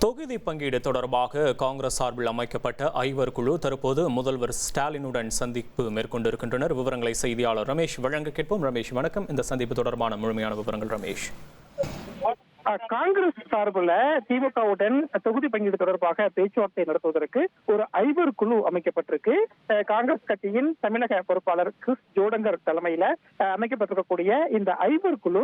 தொகுதி பங்கீடு தொடர்பாக காங்கிரஸ் சார்பில் அமைக்கப்பட்ட ஐவர் குழு தற்போது முதல்வர் ஸ்டாலினுடன் சந்திப்பு மேற்கொண்டிருக்கின்றனர். விவரங்களை செய்தியாளர் ரமேஷ் வழங்க கேட்போம். ரமேஷ் வணக்கம். இந்த சந்திப்பு தொடர்பான முழுமையான விவரங்கள் ரமேஷ். காங்கிரஸ் சார்பில் திமுகவுடன் தொகுதி பங்கீடு தொடர்பாக பேச்சுவார்த்தை நடத்துவதற்கு ஒரு ஐவர் குழு அமைக்கப்பட்டிருக்கு. காங்கிரஸ் கட்சியின் தமிழக பொறுப்பாளர் கிறிஸ் ஜோடங்கர் தலைமையில அமைக்கப்பட்டிருக்கக்கூடிய இந்த ஐவர் குழு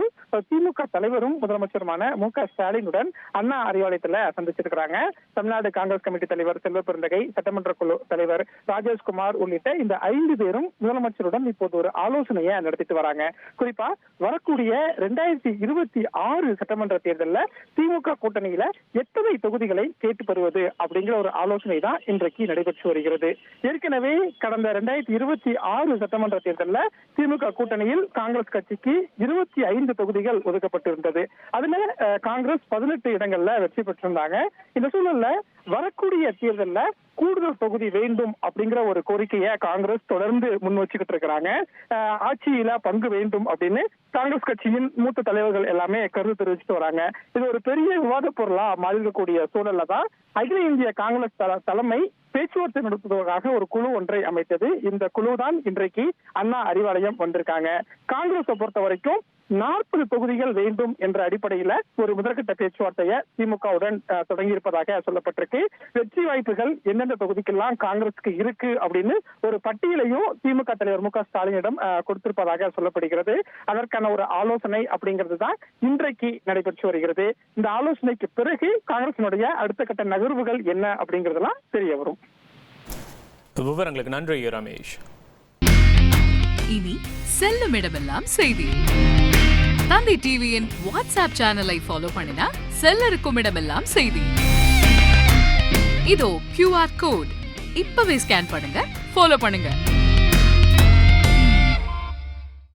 திமுக தலைவரும் முதலமைச்சருமான மு.க. ஸ்டாலினுடன் அண்ணா அறிவாலயத்தில் சந்திச்சிருக்கிறாங்க. தமிழ்நாடு காங்கிரஸ் கமிட்டி தலைவர் செல்வ பெருந்தகை, சட்டமன்ற குழு தலைவர் ராஜேஷ்குமார் உள்ளிட்ட இந்த 5 பேரும் முதலமைச்சருடன் இப்போது ஒரு ஆலோசனையை நடத்திட்டு வராங்க. குறிப்பா வரக்கூடிய 2026 சட்டமன்ற தேர்தலில் திமுக கூட்டணியில எத்தனை தொகுதிகளை கேட்டு பெறுவது அப்படிங்கிற ஒரு ஆலோசனை தான் இன்றைக்கு நடைபெற்று வருகிறது. ஏற்கனவே கடந்த 2026 சட்டமன்ற தேர்தலில் திமுக கூட்டணியில் காங்கிரஸ் கட்சிக்கு 25 தொகுதிகள் ஒதுக்கப்பட்டிருந்தது. அதுல காங்கிரஸ் 18 இடங்கள்ல வெற்றி பெற்றிருந்தாங்க. இந்த சூழல்ல வரக்கூடிய தேர்தலில் கூடுதல் தொகுதி வேண்டும் அப்படிங்கிற ஒரு கோரிக்கையை காங்கிரஸ் தொடர்ந்து முன் வச்சுக்கிட்டு இருக்கிறாங்க. ஆட்சியில பங்கு வேண்டும் அப்படின்னு காங்கிரஸ் கட்சியின் மூத்த தலைவர்கள் எல்லாமே கருத்து தெரிவிச்சுட்டு வராங்க. இது ஒரு பெரிய விவாத பொருளா மாறிக்கக்கூடிய சூழல்ல தான் அகில இந்திய காங்கிரஸ் தலைமை பேச்சுவார்த்தை நடத்துவதற்காக ஒரு குழு ஒன்றை அமைத்தது. இந்த குழு தான் இன்றைக்கு அண்ணா அறிவாலயம் வந்திருக்காங்க. காங்கிரஸை பொறுத்த வரைக்கும் 40 தொகுதிகள் வேண்டும் என்ற அடிப்படையில ஒரு முதற்கட்ட பேச்சுவார்த்தையை திமுகவுடன் தொடங்கி இருப்பதாக சொல்லப்பட்டிருக்கு. வெற்றி வாய்ப்புகள் எந்தெந்த தொகுதிக்கெல்லாம் காங்கிரஸுக்கு இருக்கு அப்படின்னு ஒரு பட்டியலையும் திமுக தலைவர் மு.க. ஸ்டாலினிடம் கொடுத்திருப்பதாக சொல்லப்படுகிறது. அதற்கான ஒரு ஆலோசனை அப்படிங்கிறது தான் இன்றைக்கு நடைபெற்று வருகிறது. இந்த ஆலோசனைக்கு பிறகு காங்கிரசினுடைய அடுத்த கட்ட நகர்வுகள் என்ன அப்படிங்கிறதெல்லாம் தெரிய வரும். விவரங்களுக்கு நன்றி ரமேஷ். இனி செல்லும் இடமெல்லாம் செய்தி. தந்தை டிவியின் வாட்ஸ்அப் சேனலை ஃபாலோ பண்ணினா செல்ல இருக்கும் இடமெல்லாம் செய்தி. இதோ QR கோட் இப்பவே ஸ்கேன் பண்ணுங்க, ஃபாலோ பண்ணுங்க.